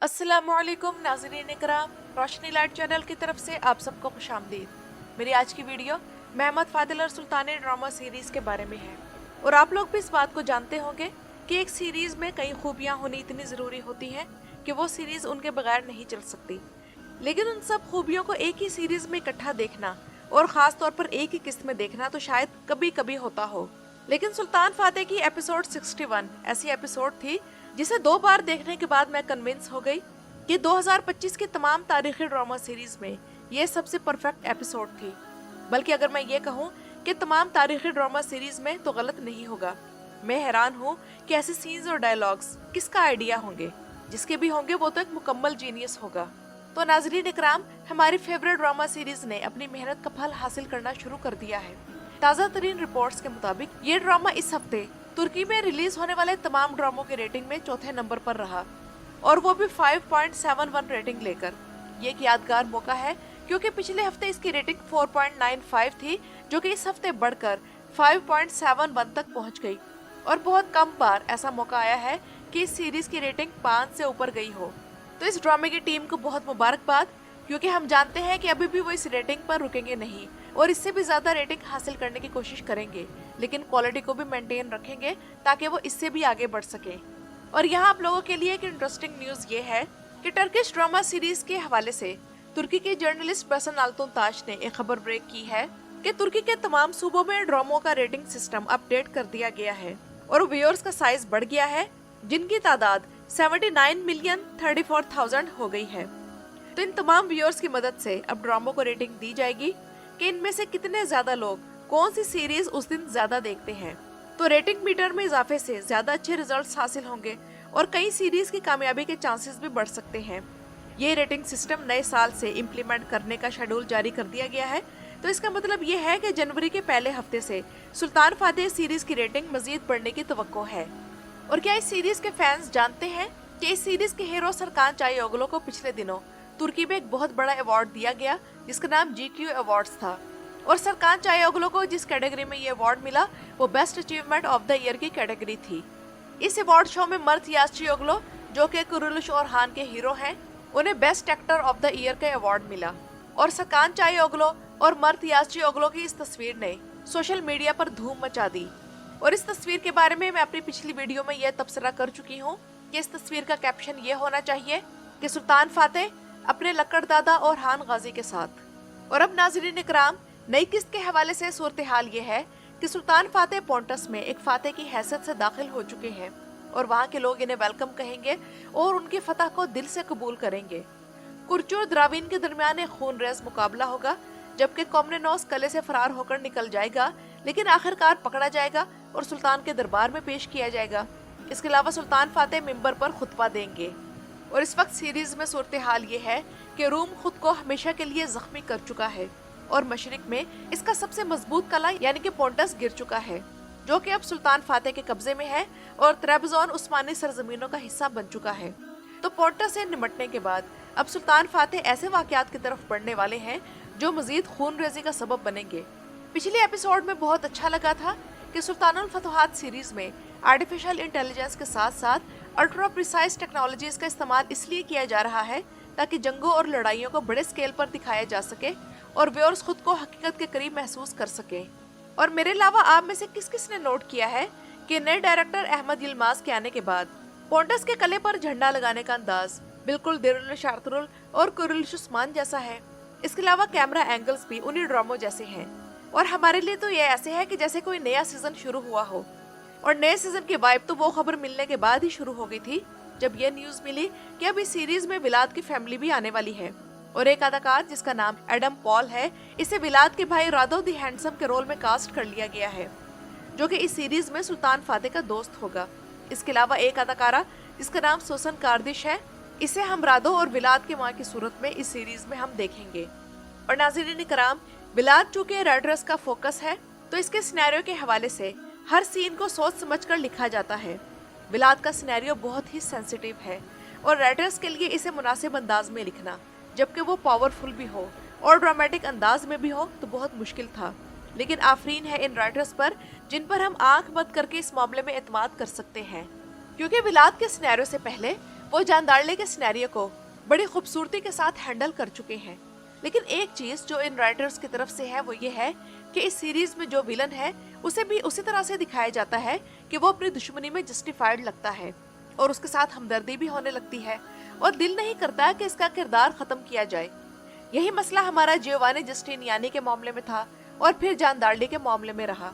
अस्सलामुअलैकुम नाज़रीन इकराम, रोशनी light channel की तरफ से आप सबको खुशामदीद। मेरी आज की वीडियो महमद फादिल और सुल्तानी ड्रामा सीरीज़ के बारे में है। और आप लोग भी इस बात को जानते होंगे कि एक सीरीज़ में कई खूबियाँ होनी इतनी ज़रूरी होती हैं कि वो सीरीज़ उनके बगैर नहीं चल सकती। लेकिन उन सब खूबियों को एक ही सीरीज़ में इकट्ठा देखना और ख़ास तौर पर एक ही किस्त में देखना तो शायद कभी कभी होता हो। लेकिन सुल्तान फातेह की एपिसोड 61 ऐसी एपिसोड थी जिसे 2 बार देखने के बाद मैं कन्विंस हो गई कि 2025 की तमाम तारीखी ड्रामा सीरीज में ये सबसे परफेक्ट एपिसोड थी। बल्कि अगर मैं ये कहूँ कि तमाम तारीखी ड्रामा सीरीज में तो गलत नहीं होगा। मैं हैरान हूँ कि ऐसे सीन्स और डायलॉग्स किसका आइडिया होंगे। जिसके भी होंगे वो तो एक मुकम्मल जीनियस होगा। तो नाजरीन इकराम, हमारी फेवरेट ड्रामा सीरीज ने अपनी मेहनत का फल हासिल करना शुरू कर दिया है। ताज़ा तरीन रिपोर्ट्स के मुताबिक ये ड्रामा इस हफ्ते तुर्की में रिलीज होने वाले तमाम ड्रामों की रेटिंग में चौथे नंबर पर रहा, और वो भी 5.71 रेटिंग लेकर। ये एक यादगार मौका है क्योंकि पिछले हफ्ते इसकी रेटिंग 4.95 थी, जो कि इस हफ्ते बढ़कर 5.71 तक पहुंच गई। और बहुत कम बार ऐसा मौका आया है कि इस सीरीज की रेटिंग 5 से ऊपर गई हो। तो इस ड्रामे की टीम को बहुत मुबारकबाद, क्योंकि हम जानते हैं कि अभी भी वो इस रेटिंग पर रुकेंगे नहीं और इससे भी ज्यादा रेटिंग हासिल करने की कोशिश करेंगे, लेकिन क्वालिटी को भी मेंटेन रखेंगे ताकि वो इससे भी आगे बढ़ सके। और यहाँ आप लोगों के लिए एक इंटरेस्टिंग न्यूज ये है कि टर्किश ड्रामा सीरीज के हवाले से तुर्की के जर्नलिस्ट बसन अल्तुनताश ने एक खबर ब्रेक की है कि तुर्की के तमाम सूबों में ड्रामों का रेटिंग सिस्टम अपडेट कर दिया गया है और व्यूअर्स का साइज बढ़ गया है, जिनकी तादाद 79,34,000 हो गई है। तो इन तमाम व्यूअर्स की मदद से अब ड्रामों को रेटिंग दी जाएगी कि इनमें से कितने ज्यादा लोग कौन सी सीरीज उस दिन ज्यादा देखते हैं। तो रेटिंग मीटर में इजाफे से ज्यादा अच्छे रिजल्ट्स हासिल होंगे और कई सीरीज की कामयाबी के चांसेस भी बढ़ सकते हैं। ये रेटिंग सिस्टम नए साल से इम्प्लीमेंट करने का शेड्यूल जारी कर दिया गया है। तो इसका मतलब ये है कि जनवरी के पहले हफ्ते से सुल्तान फातेह सीरीज की रेटिंग मजीद बढ़ने की तवक्को है। और क्या इस सीरीज के फैंस जानते हैं कि इस सीरीज के हीरो सरकान चायोगलू को पिछले दिनों तुर्की में एक बहुत बड़ा अवार्ड दिया गया जिसका नाम GQ अवार्ड्स था। और सरकान चायोगलू को जिस कैटेगरी में ये अवार्ड मिला वो best achievement of the year की कैटेगरी थी। इस अवार्ड शो में मर्त यासचियोगलू, जो कि कुरुलुश और हान के हीरो हैं, उन्हें best actor of the year का अवार्ड मिला। और सरकान चायोगलू और मर्त यासचियोगलू की इस तस्वीर ने सोशल मीडिया पर धूम मचा दी। और इस तस्वीर के बारे में मैं अपनी पिछली वीडियो में यह तबसरा कर चुकी हूँ कि इस तस्वीर का कैप्शन ये होना चाहिए कि सुल्तान फातेह अपने लक्कड़ दादा और हान गाजी के साथ। और अब नाज़रीन इकराम, नई किस्त के हवाले से सूरत हाल ये है कि सुल्तान फातेह पोंटस में एक फातेह की हैसियत से दाखिल हो चुके हैं और वहाँ के लोग इन्हें वेलकम कहेंगे और उनकी फतह को दिल से कबूल करेंगे। कुर्चू और द्राविन के दरमियान एक खून रेज मुकाबला होगा, जबकि कॉमनेनोस कले से फरार होकर निकल जाएगा, लेकिन आखिरकार पकड़ा जाएगा और सुल्तान के दरबार में पेश किया जाएगा। इसके अलावा सुल्तान फातेह मिंबर पर खुतबा देंगे। और इस वक्त सीरीज में सूरत हाल ये है कि रूम खुद को हमेशा के लिए जख्मी कर चुका है और मशरिक में इसका सबसे मजबूत कला यानी कि पोंटस गिर चुका है, जो कि अब सुल्तान फातेह के कब्जे में है और त्रेबजोन उस्मानी सरजमीनों का हिस्सा बन चुका है। तो पोंटस से निपटने के बाद अब सुल्तान फातेह ऐसे वाकयात की तरफ बढ़ने वाले हैं जो मजीद खून रेजी का सबब बनेंगे। पिछले एपिसोड में बहुत अच्छा लगा था कि सुल्तानुल फतुहात सीरीज में आर्टिफिशियल इंटेलिजेंस के साथ साथ अल्ट्रा प्रिसाइज टेक्नोलॉजीज का इस्तेमाल इसलिए किया जा रहा है ताकि जंगों और लड़ाइयों को बड़े स्केल पर दिखाया जा सके और व्यूअर्स खुद को हकीकत के करीब महसूस कर सके। और मेरे अलावा आप में से किस किस ने नोट किया है कि नए डायरेक्टर अहमद यिल्माज के आने के बाद पोंटस के कले पर झंडा लगाने का अंदाज बिल्कुल दिरुल शार्तरुल और कुरुलुश उस्मान जैसा है। इसके अलावा कैमरा एंगल्स भी उन्हीं ड्रामों जैसे हैं और हमारे लिए तो ये ऐसे है कि जैसे कोई नया सीजन शुरू हुआ हो। और नए सीजन की वाइब तो वो खबर मिलने के बाद ही शुरू हो गई थी जब ये न्यूज मिली कि अब इस सीरीज में विलाद की फैमिली भी आने वाली है। और एक अदाकार जिसका नाम एडम पॉल है, इसे विलाद के भाई रादो दी हैंडसम के रोल में कास्ट कर लिया गया है, जो कि इस सीरीज में सुल्तान फातेह का दोस्त होगा। इसके अलावा एक अदाकारा जिसका नाम सुसन कार्दिश है, इसे हम रादो और विलाद के माँ की सूरत में इस सीरीज में हम देखेंगे। और नाज़रीन इकराम, विलाद चूंकि राइटर्स का फोकस है तो इसके सिनेरियो के हवाले से हर सीन को सोच समझकर लिखा जाता है। विलाद का सिनेरियो बहुत ही सेंसिटिव है और राइटर्स के लिए इसे मुनासिब अंदाज में लिखना, जबकि वो पावरफुल भी हो और ड्रामेटिक अंदाज में भी हो, तो बहुत मुश्किल था। लेकिन आफरीन है इन राइटर्स पर जिन पर हम आंख बंद करके इस मामले में एतमाद कर सकते हैं, क्योंकि विलाद के सिनेरियो से पहले वो जानदारले के सिनेरियो को बड़ी खूबसूरती के साथ हैंडल कर चुके हैं। लेकिन एक चीज जो इन राइटर्स की तरफ से है वो ये है कि इस सीरीज में जो विलन है उसे भी उसी तरह से दिखाया जाता है कि वो अपनी दुश्मनी में जस्टिफाइड लगता है और उसके साथ हमदर्दी भी होने लगती है और दिल नहीं करता कि इसका किरदार खत्म किया जाए। यही मसला हमारा जियोवानी जस्टिनियानी के मामले में था और फिर जानदारले के मामले में रहा,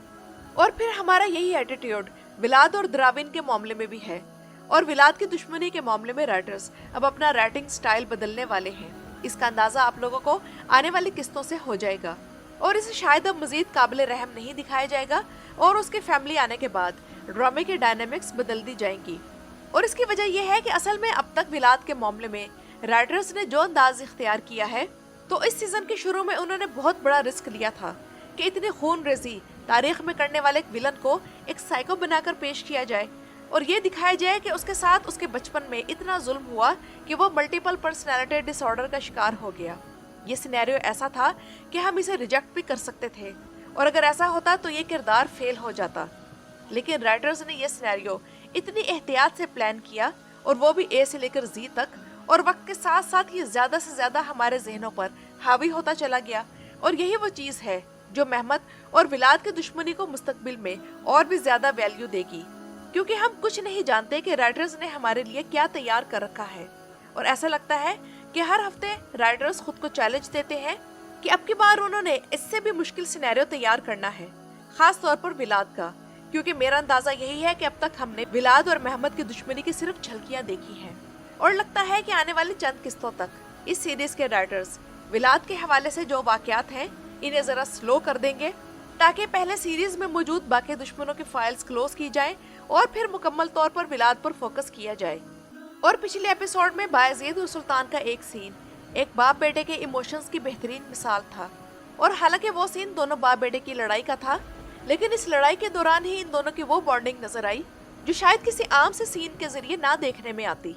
और फिर हमारा यही एटीट्यूड विलाद और द्राविन के मामले में भी है। और विलाद की दुश्मनी के मामले में राइटर्स अब अपना राइटिंग स्टाइल बदलने वाले हैं। इसका अंदाजा आप लोगों को आने वाली किस्तों से हो जाएगा और इसे शायद अब मजीद काबिले रहम नहीं दिखाया जाएगा और उसके फैमिली आने के बाद ड्रामे की डायनेमिक्स बदल दी जाएंगी। और इसकी वजह यह है कि असल में अब तक विलाद के मामले में राइटर्स ने जो अंदाज इख्तियार किया है, तो इस सीजन के शुरू में उन्होंने बहुत बड़ा रिस्क लिया था कि इतनी खून रेजी तारीख में करने वाले एक विलन को एक साइको बनाकर पेश किया जाए और ये दिखाया जाए कि उसके साथ उसके बचपन में इतना जुल्म हुआ कि वो मल्टीपल पर्सनैलिटी डिसऑर्डर का शिकार हो गया। ये सिनेरियो ऐसा था कि हम इसे रिजेक्ट भी कर सकते थे और अगर ऐसा होता तो ये किरदार फेल हो जाता। लेकिन राइटर्स ने ये सिनेरियो इतनी एहतियात से प्लान किया और वो भी ए से लेकर जी तक, और वक्त के साथ साथ ये ज्यादा से ज्यादा हमारे जहनों पर हावी होता चला गया। और यही वो चीज है जो महमद और विलाद की दुश्मनी को मुस्तकबिल में और भी ज्यादा वैल्यू देगी, क्योंकि हम कुछ नहीं जानते कि राइटर्स ने हमारे लिए क्या तैयार कर रखा है। और ऐसा लगता है कि हर हफ्ते राइटर्स खुद को चैलेंज देते हैं कि अब की बार उन्होंने इससे भी मुश्किल सिनेरियो तैयार करना है, खास तौर पर विलाद का, क्योंकि मेरा अंदाजा यही है कि अब तक हमने विलाद और महमद की दुश्मनी की सिर्फ झलकियां देखी हैं और लगता है कि आने वाली चंद किस्तों तक इस सीरीज के राइटर्स विलाद के हवाले से जो वाकयात हैं इन्हें जरा स्लो कर देंगे ताकि पहले सीरीज में मौजूद बाकी दुश्मनों की फाइल्स क्लोज की जाए और फिर मुकम्मल तौर पर विलाद पर फोकस किया जाए। और पिछले एपिसोड में बायजीद और सुल्तान का एक सीन एक बाप बेटे के इमोशंस की बेहतरीन मिसाल था, और हालांकि वो सीन दोनों बाप बेटे की लड़ाई का था, लेकिन इस लड़ाई के दौरान ही इन दोनों की वो बॉन्डिंग नजर आई जो शायद किसी आम से सीन के जरिए ना देखने में आती।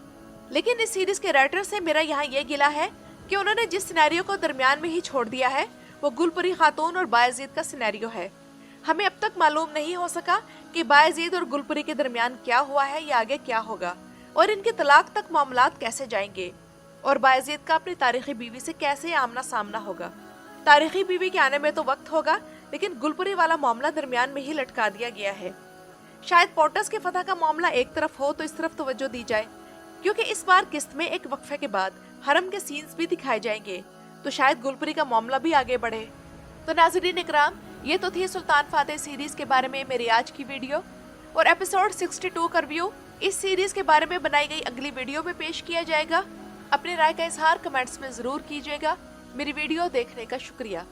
लेकिन इस सीरीज के राइटर से मेरा यहाँ ये गिला है कि उन्होंने जिस सिनेरियो को दरमियान में ही छोड़ दिया है वो गुलपरी खातून और बायजीद का सिनेरियो है। हमें अब तक मालूम नहीं हो सका कि बायजीद और गुलपरी के दरमियान क्या हुआ है या आगे क्या होगा और इनके तलाक तक मामलात कैसे जाएंगे और बायजीद का अपनी तारीखी बीवी से कैसे आमना सामना होगा। तारीखी बीवी के आने में तो वक्त होगा, लेकिन गुलपरी वाला मामला दरमियान में ही लटका दिया गया है। शायद पोर्टस के फतह का मामला एक तरफ हो तो इस तरफ तवज्जो दी जाए, क्योंकि इस बार किस्त में एक वक्फे के बाद हरम के सीन्स भी दिखाए जाएंगे, तो शायद गुलपरी का मामला भी आगे बढ़े। तो नाज़रीन इकराम, ये तो थी सुल्तान फातेह सीरीज के बारे में मेरी आज की वीडियो, और एपिसोड 62 का रिव्यू इस सीरीज के बारे में बनाई गई अगली वीडियो में पेश किया जाएगा। अपनी राय का इजहार कमेंट्स में जरूर कीजिएगा। मेरी वीडियो देखने का शुक्रिया।